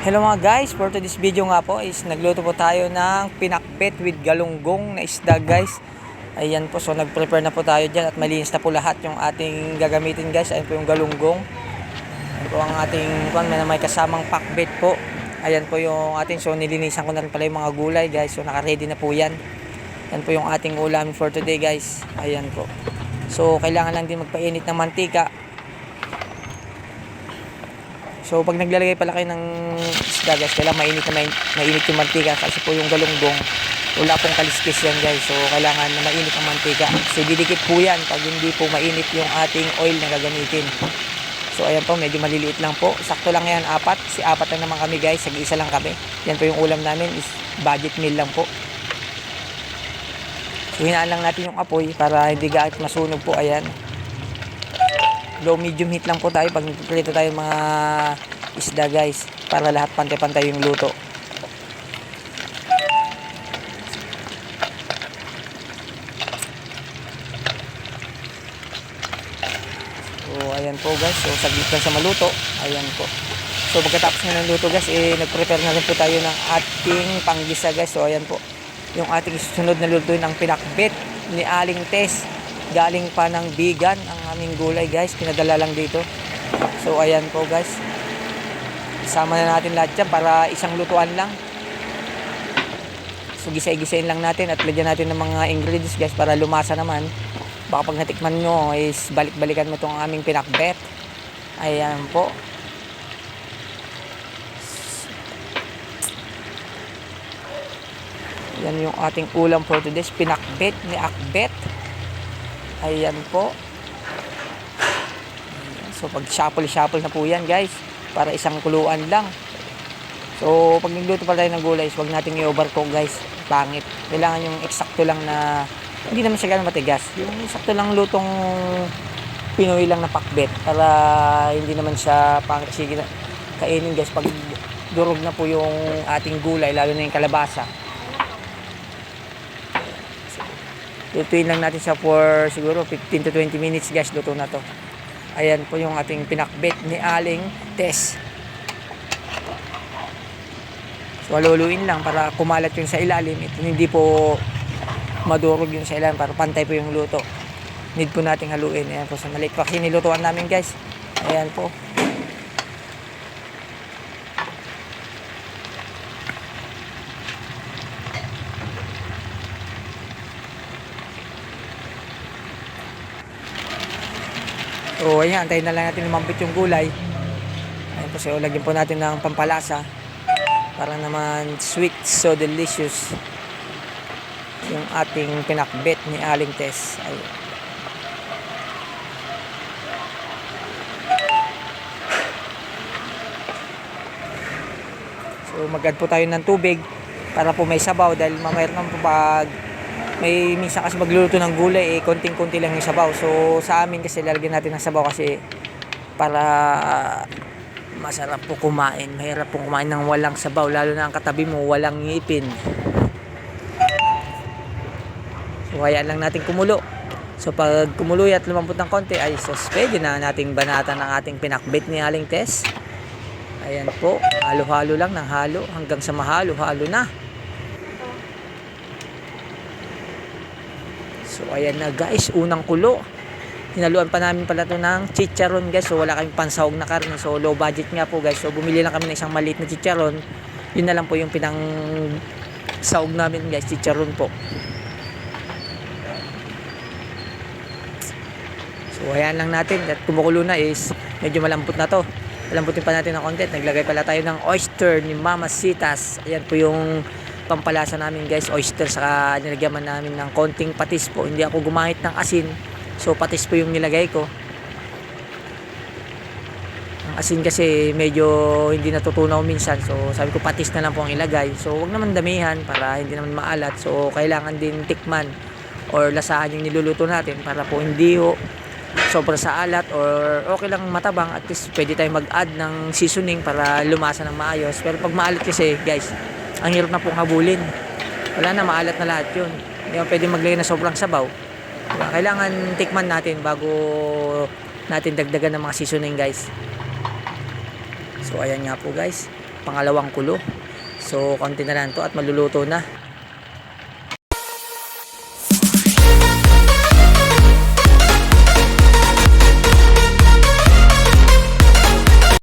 Hello mga guys, for today's video nga po is nagluto po tayo ng pinakbet with galunggong na isda guys. Ayan po, so nag-prepare na po tayo dyan at malinis na po lahat yung ating gagamitin guys. Ayan po yung galunggong. Ayan po ang ating may kasamang pakbet po. Ayan po yung ating, so nilinisan ko na rin pala yung mga gulay guys. So naka-ready na po yan. Ayan po yung ating ulam for today guys. Ayan po. So kailangan lang din magpainit ng mantika. So pag naglalagay pala kayo ng isda guys, kailangan mainit yung mantika kasi po yung galunggong wala pong kaliskis yan guys. So kailangan na mainit ang mantika. So didikit po yan pag hindi po mainit yung ating oil na gagamitin. So ayan po, medyo maliliit lang po. Sakto lang yan, apat lang naman kami guys, isa lang kami. Yan po yung ulam namin, is budget meal lang po. So hinaan lang natin yung apoy para hindi gaano masunog po. Ayan, low medium heat lang po tayo pag nagprito tayo mga isda guys, para lahat pantay-pantay yung luto. So ayan po guys, so saglit lang sa maluto. Ayan po. So pagkatapos na ng luto guys, nag-prepare na rin po tayo ng ating panggisa guys. So ayan po, yung ating susunod na luto ng pinakbet ni Aling Tess. Galing pa ng Bigan ang aming gulay guys, pinadala lang dito. So ayan po guys, isama na natin lahat dyan para isang lutuan lang. So gisay-gisayin lang natin at lagyan natin ng mga ingredients guys para lumasa naman. Baka pag natikman nyo is balik-balikan mo itong aming pinakbet. Ayan po. Yan yung ating ulam for today's pinakbet ni Akbet. Ayan po. So pag shuffle na po yan guys, para isang kuluan lang. So pag nagluto pa tayo ng gulay, huwag nating i-overcook guys, pangit. Kailangan yung eksakto lang na hindi naman siya gano'ng matigas, yung eksakto lang lutong Pinoy lang na pakbet, para hindi naman siya pangit. Sige na kainin guys pag durog na po yung ating gulay, lalo na yung kalabasa. Lutuin lang natin siya for siguro 15 to 20 minutes guys, luto na to. Ayan po yung ating pinakbet ni Aling Tess. So haluluin lang para kumalat yung sa ilalim. Ito hindi po madurog yung sa ilalim, para pantay po yung luto. Need po nating haluin. Ayan po, sa maliit pa kasi nilutuan namin guys. Ayan po. So ayan, antayin na lang natin lumambot yung gulay. Ayan po, so lagyan po natin ng pampalasa para naman sweet, so delicious yung ating pinakbet ni Aling Tess. Ayan. So mag-add po tayo ng tubig para po may sabaw, dahil mamaya naman po pag may minsan kasi magluluto ng gulay, konting-konti lang yung sabaw. So sa amin kasi lalagyan natin ng sabaw kasi para masarap po kumain. Mahirap po kumain ng walang sabaw, lalo na ang katabi mo walang ngipin. So hayaan lang natin kumulo. So pag kumulo at lumambot ng konti, ay pwede na nating banatan ang ating pinakbet ni Aling Tess. Ayan po, halo-halo lang ng halo hanggang sa mahalo-halo na. So ayan na guys, unang kulo. Hinaluan pa namin pala ito ng chicharon guys. So wala kaming pansahog na karne, so low budget nga po guys. So bumili lang kami ng isang maliit na chicharon. Yun na lang po yung pinang sahog namin guys, chicharon po. So ayan lang natin, at kumukulo na is medyo malambot na to. Malambutin pa natin ng konti. Naglagay pala tayo ng oyster ni Mama Sitas. Ayan po yung pampalasa namin guys, oyster, saka nilagyan namin ng konting patis po. Hindi ako gumamit ng asin, so patis po yung nilagay ko. Ang asin kasi medyo hindi natutunaw minsan, so sabi ko patis na lang po ang ilagay. So wag naman damihan para hindi naman maalat. So kailangan din tikman or lasahan yung niluluto natin para po hindi sobra sa alat, or okay lang matabang. At least pwede tayong mag-add ng seasoning para lumasa ng maayos. Pero pag maalat kasi guys, ang hirap na pong habulin. Wala na, maalat na lahat yun. Hindi mo pwede maglagay na sobrang sabaw. Kailangan tikman natin bago natin dagdagan ng mga seasoning guys. So ayan nga po guys, pangalawang kulo. So konti na lang to at maluluto na.